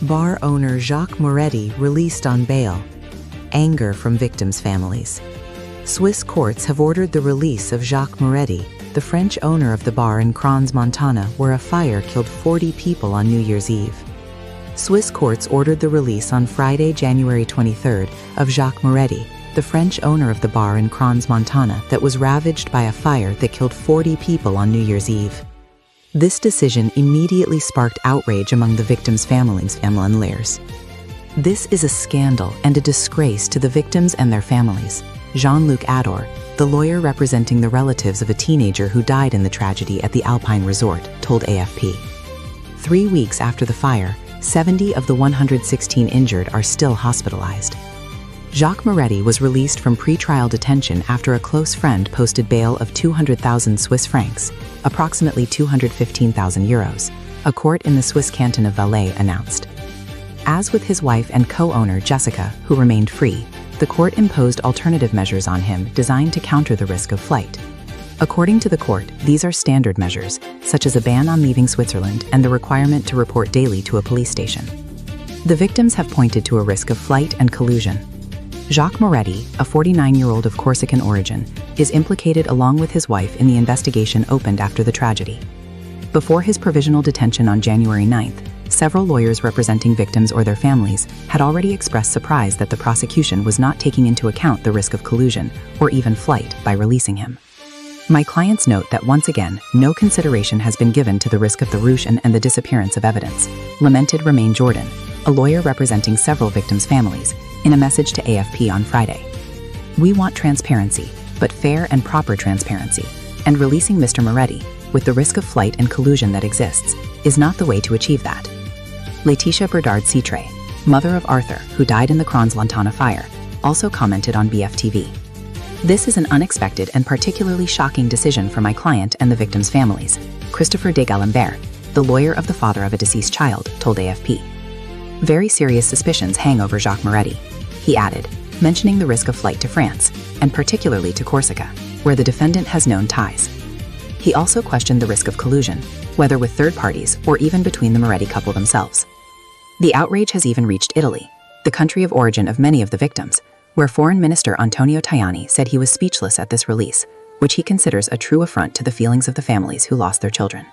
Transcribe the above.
Bar owner Jacques Moretti released on bail. Anger from victims' families. Swiss courts have ordered the release of Jacques Moretti, the French owner of the bar in Crans, Montana, where a fire killed 40 people on New Year's Eve. Swiss courts ordered the release on Friday, January 23rd, of Jacques Moretti, the French owner of the bar in Crans, Montana, that was ravaged by a fire that killed 40 people on New Year's Eve. This decision immediately sparked outrage among the victims' families and layers. This is a scandal and a disgrace to the victims and their families, Jean-Luc Ador, the lawyer representing the relatives of a teenager who died in the tragedy at the Alpine Resort, told AFP. 3 weeks after the fire, 70 of the 116 injured are still hospitalized. Jacques Moretti was released from pre-trial detention after a close friend posted bail of 200,000 Swiss francs, approximately 215,000 euros, a court in the Swiss canton of Valais announced. As with his wife and co-owner Jessica, who remained free, the court imposed alternative measures on him designed to counter the risk of flight. According to the court, these are standard measures, such as a ban on leaving Switzerland and the requirement to report daily to a police station. The victims have pointed to a risk of flight and collusion. Jacques Moretti, a 49-year-old of Corsican origin, is implicated along with his wife in the investigation opened after the tragedy. Before his provisional detention on January 9th, several lawyers representing victims or their families had already expressed surprise that the prosecution was not taking into account the risk of collusion or even flight by releasing him. My clients note that once again, no consideration has been given to the risk of the ruin and the disappearance of evidence, lamented Romain Jordan, a lawyer representing several victims' families, in a message to AFP on Friday. We want transparency, but fair and proper transparency, and releasing Mr. Moretti, with the risk of flight and collusion that exists, is not the way to achieve that. Laetitia Berdard-Citre, mother of Arthur, who died in the Crans Montana fire, also commented on BFTV. This is an unexpected and particularly shocking decision for my client and the victims' families, Christopher de Galambert, the lawyer of the father of a deceased child, told AFP. Very serious suspicions hang over Jacques Moretti, he added, mentioning the risk of flight to France, and particularly to Corsica, where the defendant has known ties. He also questioned the risk of collusion, whether with third parties or even between the Moretti couple themselves. The outrage has even reached Italy, the country of origin of many of the victims, where Foreign Minister Antonio Tajani said he was speechless at this release, which he considers a true affront to the feelings of the families who lost their children.